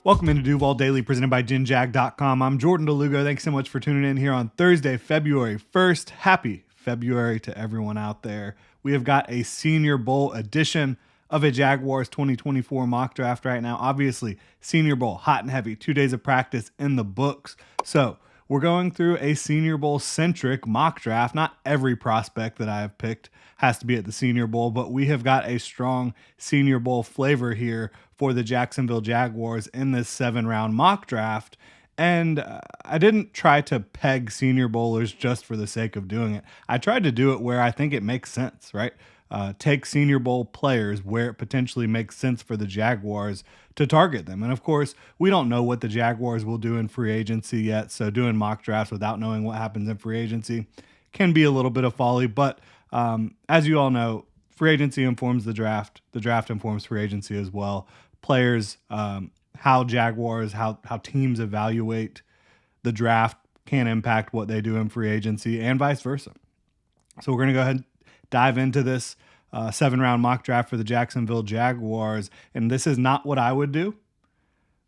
Welcome into Duval Daily, presented by GenJag.com. I'm Jordan Lugo. Thanks so much for tuning in here on Thursday, February 1st. Happy February to everyone out there. We have got a Senior Bowl edition of a Jaguars 2024 mock draft right now. Obviously, Senior Bowl, hot and heavy, 2 days of practice in the books. So we're going through a Senior Bowl-centric mock draft. Not every prospect that I have picked has to be at the Senior Bowl, but we have got a strong Senior Bowl flavor here for the Jacksonville Jaguars in this 7-round mock draft. And I didn't try to peg Senior Bowlers just for the sake of doing it. I tried to do it where I think it makes sense, right? Take Senior Bowl players where it potentially makes sense for the Jaguars to target them. And of course, we don't know what the Jaguars will do in free agency yet, so doing mock drafts without knowing what happens in free agency can be a little bit of folly. But as you all know, free agency informs the draft informs free agency as well. Players, how Jaguars, how teams evaluate the draft can impact what they do in free agency and vice versa. So we're going to go ahead and dive into this 7-round mock draft for the Jacksonville Jaguars. And this is not what I would do.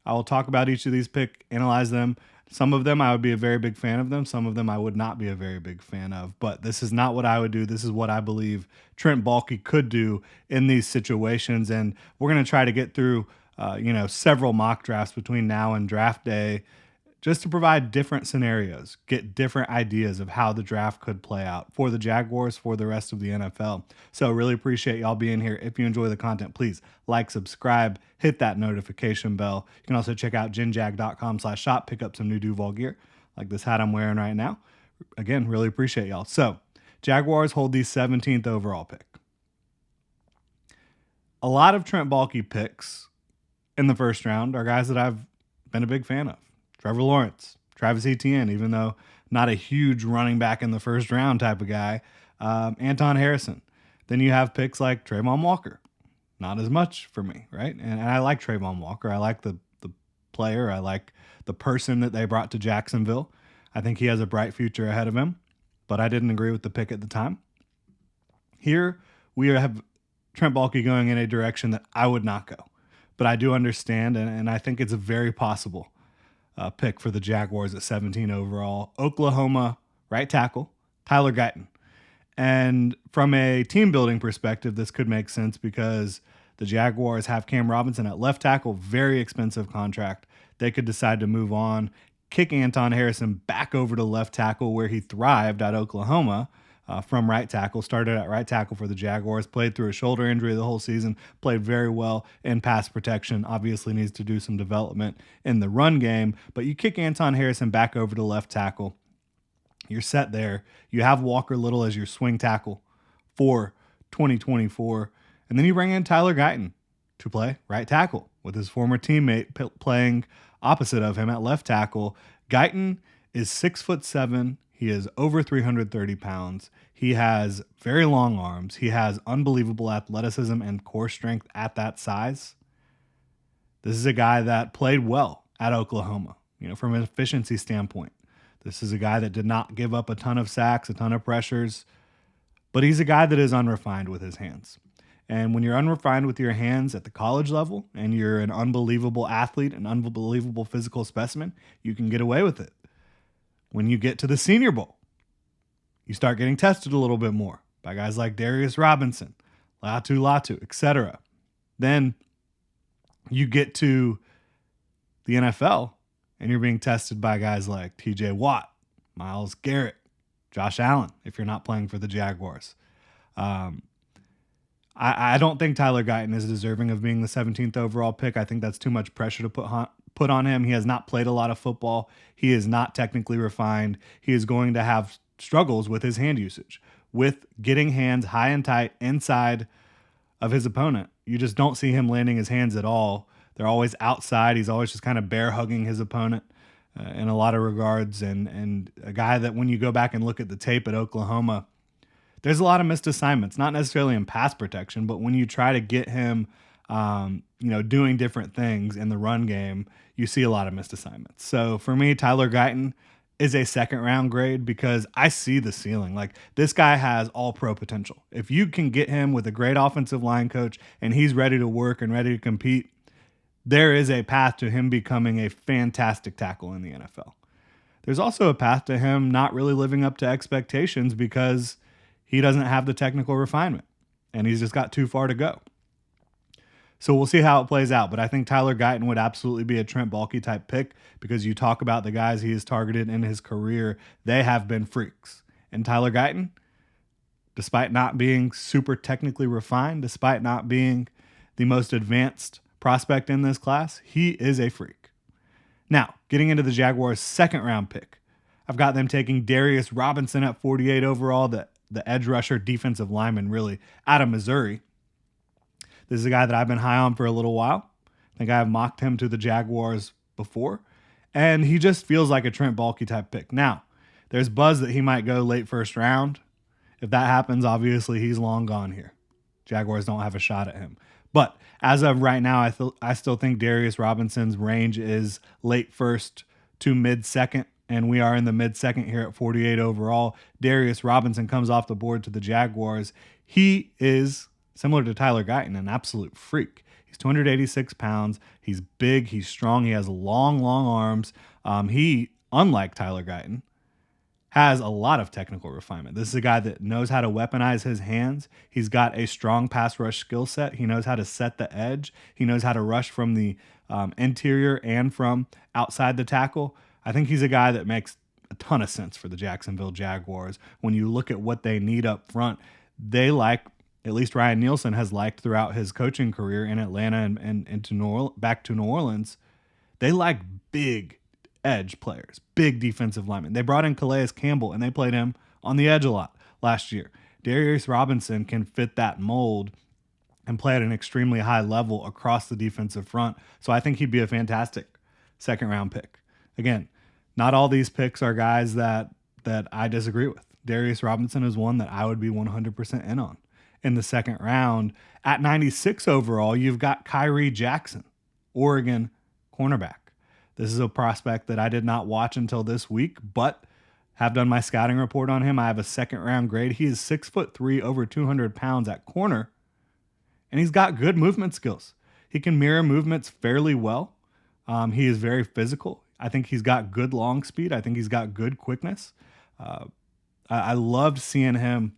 I will talk about each of these picks, analyze them. Some of them I would be a very big fan of them. Some of them I would not be a very big fan of. But this is not what I would do. This is what I believe Trent Baalke could do in these situations. And we're going to try to get through several mock drafts between now and draft day, just to provide different scenarios, get different ideas of how the draft could play out for the Jaguars, for the rest of the NFL. So really appreciate y'all being here. If you enjoy the content, please like, subscribe, hit that notification bell. You can also check out genjag.com/shop, pick up some new Duval gear, like this hat I'm wearing right now. Again, really appreciate y'all. So Jaguars hold the 17th overall pick. A lot of Trent Baalke picks in the first round are guys that I've been a big fan of. Trevor Lawrence, Travis Etienne, even though not a huge running back in the first round type of guy. Anton Harrison. Then you have picks like Trayvon Walker. Not as much for me, right? And I like Trayvon Walker. I like the player. I like the person that they brought to Jacksonville. I think he has a bright future ahead of him, but I didn't agree with the pick at the time. Here we have Trent Baalke going in a direction that I would not go, but I do understand, and I think it's a very possible pick for the Jaguars at 17 overall. Oklahoma right tackle, Tyler Guyton. And from a team building perspective, this could make sense because the Jaguars have Cam Robinson at left tackle, very expensive contract. They could decide to move on, kick Anton Harrison back over to left tackle where he thrived at Oklahoma, from right tackle, started at right tackle for the Jaguars, played through a shoulder injury the whole season, played very well in pass protection, obviously needs to do some development in the run game, but you kick Anton Harrison back over to left tackle, you're set there. You have Walker Little as your swing tackle for 2024, and then you bring in Tyler Guyton to play right tackle with his former teammate playing opposite of him at left tackle. Guyton is 6'7". He is over 330 pounds. He has very long arms. He has unbelievable athleticism and core strength at that size. This is a guy that played well at Oklahoma, from an efficiency standpoint. This is a guy that did not give up a ton of sacks, a ton of pressures, but he's a guy that is unrefined with his hands. And when you're unrefined with your hands at the college level and you're an unbelievable athlete, an unbelievable physical specimen, you can get away with it. When you get to the Senior Bowl, you start getting tested a little bit more by guys like Darius Robinson, Latu, etc. Then you get to the NFL and you're being tested by guys like TJ Watt, Myles Garrett, Josh Allen, if you're not playing for the Jaguars. I don't think Tyler Guyton is deserving of being the 17th overall pick. I think that's too much pressure to put on him. He has not played a lot of football. He is not technically refined. He is going to have struggles with his hand usage, with getting hands high and tight inside of his opponent. You just don't see him landing his hands at all. They're always outside. He's always just kind of bear hugging his opponent in a lot of regards. And a guy that when you go back and look at the tape at Oklahoma, there's a lot of missed assignments, not necessarily in pass protection, but when you try to get him doing different things in the run game, you see a lot of missed assignments. So for me, Tyler Guyton is a second round grade because I see the ceiling. Like, this guy has all pro potential. If you can get him with a great offensive line coach and he's ready to work and ready to compete, there is a path to him becoming a fantastic tackle in the NFL. There's also a path to him not really living up to expectations because he doesn't have the technical refinement and he's just got too far to go. So we'll see how it plays out. But I think Tyler Guyton would absolutely be a Trent Baalke type pick because you talk about the guys he has targeted in his career, they have been freaks. And Tyler Guyton, despite not being super technically refined, despite not being the most advanced prospect in this class, he is a freak. Now, getting into the Jaguars' second round pick, I've got them taking Darius Robinson at 48 overall, the edge rusher, defensive lineman, really, out of Missouri. This is a guy that I've been high on for a little while. I think I've mocked him to the Jaguars before, and he just feels like a Trent Baalke type pick. Now, there's buzz that he might go late first round. If that happens, obviously he's long gone here. Jaguars don't have a shot at him. But as of right now, I still think Darius Robinson's range is late first to mid second, and we are in the mid second here at 48 overall. Darius Robinson comes off the board to the Jaguars. He is, similar to Tyler Guyton, an absolute freak. He's 286 pounds. He's big. He's strong. He has long arms. He, unlike Tyler Guyton, has a lot of technical refinement. This is a guy that knows how to weaponize his hands. He's got a strong pass rush skill set. He knows how to set the edge. He knows how to rush from the interior and from outside the tackle. I think he's a guy that makes a ton of sense for the Jacksonville Jaguars. When you look at what they need up front, they like, at least Ryan Nielsen has liked throughout his coaching career in Atlanta and into back to New Orleans, they like big edge players, big defensive linemen. They brought in Calais Campbell, and they played him on the edge a lot last year. Darius Robinson can fit that mold and play at an extremely high level across the defensive front. So I think he'd be a fantastic second-round pick. Again, not all these picks are guys that I disagree with. Darius Robinson is one that I would be 100% in on. In the second round, at 96 overall, you've got Kyrie Jackson, Oregon cornerback. This is a prospect that I did not watch until this week, but have done my scouting report on him. I have a second round grade. He is 6'3", over 200 pounds at corner, and he's got good movement skills. He can mirror movements fairly well. He is very physical. I think he's got good long speed. I think he's got good quickness. I loved seeing him.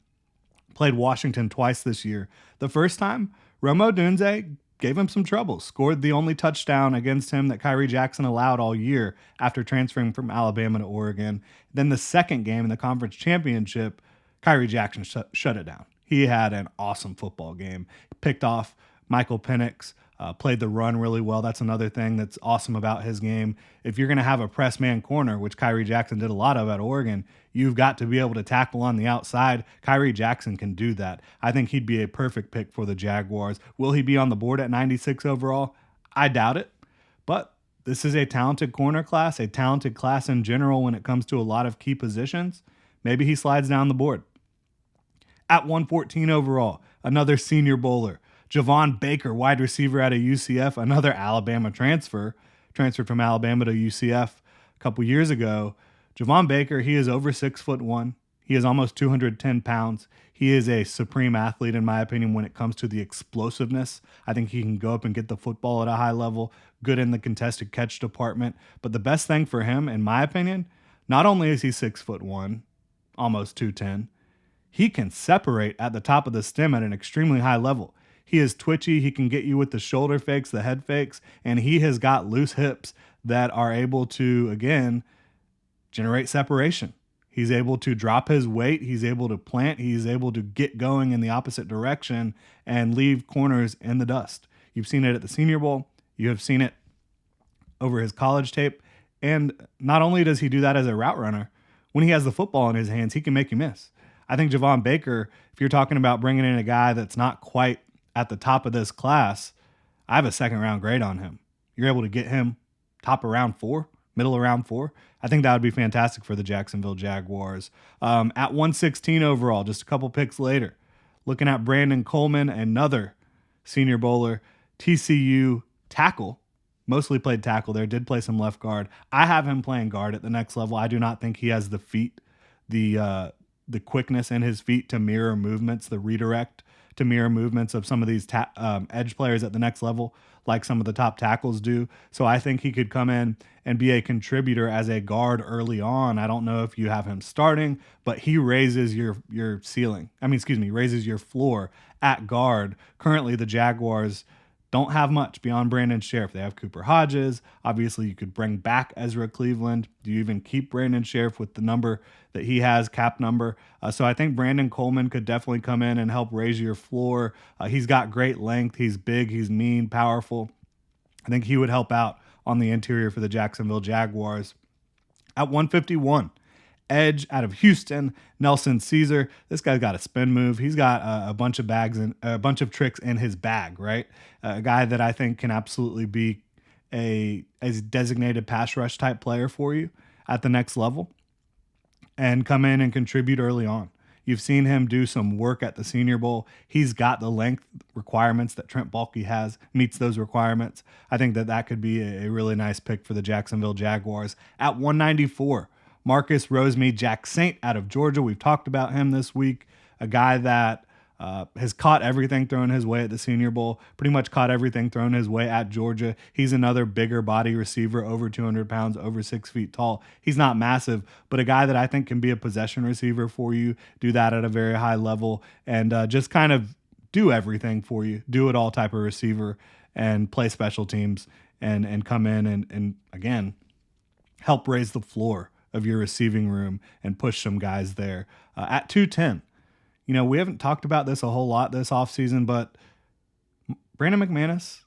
Played Washington twice this year. The first time, Rome Odunze gave him some trouble, scored the only touchdown against him that Kyrie Jackson allowed all year after transferring from Alabama to Oregon. Then the second game in the conference championship, Kyrie Jackson shut it down. He had an awesome football game. Picked off Michael Penix, played the run really well. That's another thing that's awesome about his game. If you're going to have a press man corner, which Kyrie Jackson did a lot of at Oregon, you've got to be able to tackle on the outside. Kyrie Jackson can do that. I think he'd be a perfect pick for the Jaguars. Will he be on the board at 96 overall? I doubt it. But this is a talented corner class, a talented class in general when it comes to a lot of key positions. Maybe he slides down the board. At 114 overall, another Senior Bowler. Javon Baker, wide receiver out of UCF, another Alabama transferred from Alabama to UCF a couple years ago. Javon Baker, he is over 6'1". He is almost 210 pounds. He is a supreme athlete, in my opinion, when it comes to the explosiveness. I think he can go up and get the football at a high level, good in the contested catch department. But the best thing for him, in my opinion, not only is he 6'1", almost 210, he can separate at the top of the stem at an extremely high level. He is twitchy. He can get you with the shoulder fakes, the head fakes, and he has got loose hips that are able to, again, generate separation. He's able to drop his weight. He's able to plant. He's able to get going in the opposite direction and leave corners in the dust. You've seen it at the Senior Bowl. You have seen it over his college tape. And not only does he do that as a route runner, when he has the football in his hands, he can make you miss. I think Javon Baker, if you're talking about bringing in a guy that's not quite at the top of this class, I have a second round grade on him. You're able to get him top of round 4, middle of round 4. I think that would be fantastic for the Jacksonville Jaguars. At 116 overall, just a couple picks later, looking at Brandon Coleman, another Senior Bowler, TCU tackle, mostly played tackle there, did play some left guard. I have him playing guard at the next level. I do not think he has the feet, the the quickness in his feet to mirror movements, the redirect to mirror movements of some of these edge players at the next level, like some of the top tackles do. So I think he could come in and be a contributor as a guard early on. I don't know if you have him starting, but he raises your ceiling. Raises your floor at guard. Currently, the Jaguars don't have much beyond Brandon Sheriff. They have Cooper Hodges. Obviously, you could bring back Ezra Cleveland. Do you even keep Brandon Sheriff with the number that he has, cap number? So I think Brandon Coleman could definitely come in and help raise your floor. He's got great length. He's big. He's mean, powerful. I think he would help out on the interior for the Jacksonville Jaguars. At 151, edge out of Houston, Nelson Caesar. This guy's got a spin move. He's got a bunch of bags and a bunch of tricks in his bag, right? A guy that I think can absolutely be a designated pass rush type player for you at the next level and come in and contribute early on. You've seen him do some work at the Senior Bowl. He's got the length requirements that Trent Baalke has, meets those requirements. I think that could be a really nice pick for the Jacksonville Jaguars. At 194, Marcus Rosemead-Jacksaint out of Georgia. We've talked about him this week. A guy that has caught everything thrown his way at the Senior Bowl, pretty much caught everything thrown his way at Georgia. He's another bigger body receiver, over 200 pounds, over 6 feet tall. He's not massive, but a guy that I think can be a possession receiver for you, do that at a very high level, and just kind of do everything for you, do it all type of receiver, and play special teams, and come in and again, help raise the floor of your receiving room and push some guys there. At 210, we haven't talked about this a whole lot this offseason, but Brandon McManus,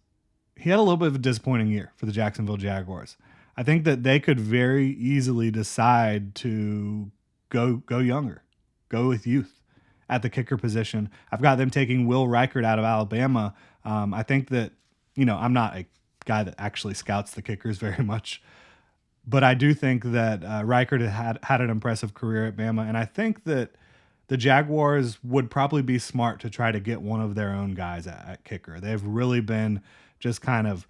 he had a little bit of a disappointing year for the Jacksonville Jaguars. I think that they could very easily decide to go younger, go with youth at the kicker position. I've got them taking Will Reichert out of Alabama. I think that, I'm not a guy that actually scouts the kickers very much, but I do think that Reichert had an impressive career at Bama, and I think that the Jaguars would probably be smart to try to get one of their own guys at kicker. They've really been just kind of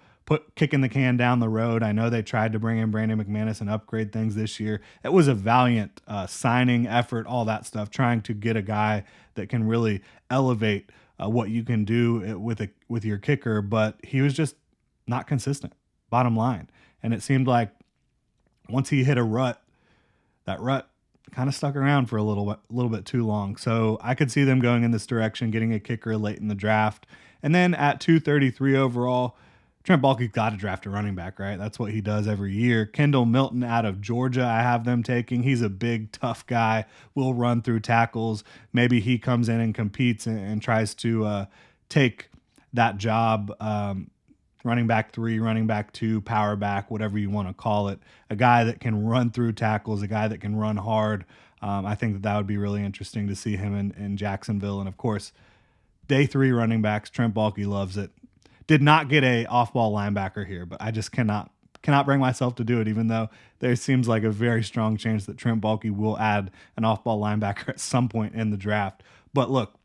kicking the can down the road. I know they tried to bring in Brandon McManus and upgrade things this year. It was a valiant signing effort, all that stuff, trying to get a guy that can really elevate what you can do with your kicker, but he was just not consistent, bottom line. And it seemed like once he hit a rut, that rut kind of stuck around for a little bit too long. So I could see them going in this direction, getting a kicker late in the draft. And then at 233 overall, Trent Baalke's got to draft a running back, right? That's what he does every year. Kendall Milton out of Georgia, I have them taking. He's a big, tough guy, will run through tackles. Maybe he comes in and competes and tries to take that job, running back 3, running back 2, power back, whatever you want to call it. A guy that can run through tackles, a guy that can run hard. I think that would be really interesting to see him in Jacksonville. And, of course, day 3 running backs, Trent Baalke loves it. Did not get a off-ball linebacker here, but I just cannot bring myself to do it, even though there seems like a very strong chance that Trent Baalke will add an off-ball linebacker at some point in the draft. But look,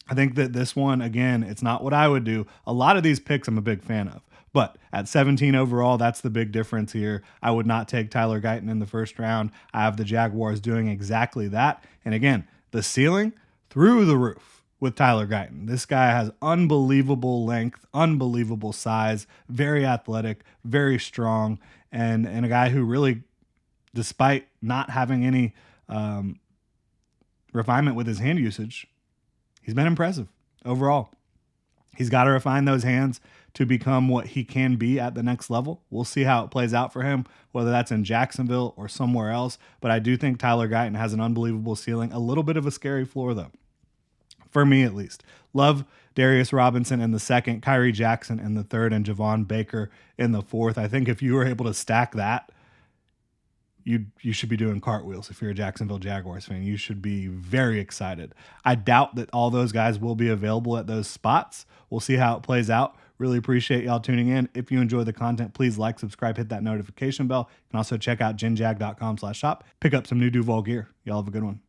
I think that this one, again, it's not what I would do. A lot of these picks I'm a big fan of. But at 17 overall, that's the big difference here. I would not take Tyler Guyton in the first round. I have the Jaguars doing exactly that. And again, the ceiling through the roof with Tyler Guyton. This guy has unbelievable length, unbelievable size, very athletic, very strong, and a guy who really, despite not having any refinement with his hand usage, he's been impressive overall. He's got to refine those hands to become what he can be at the next level. We'll see how it plays out for him, whether that's in Jacksonville or somewhere else. But I do think Tyler Guyton has an unbelievable ceiling, a little bit of a scary floor, though, for me at least. Love Darius Robinson in the second, Kyrie Jackson in the third, and Javon Baker in the fourth. I think if you were able to stack that, you should be doing cartwheels if you're a Jacksonville Jaguars fan. You should be very excited. I doubt that all those guys will be available at those spots. We'll see how it plays out. Really appreciate y'all tuning in. If you enjoy the content, please like, subscribe, hit that notification bell. You can also check out genjag.com/shop. Pick up some new Duval gear. Y'all have a good one.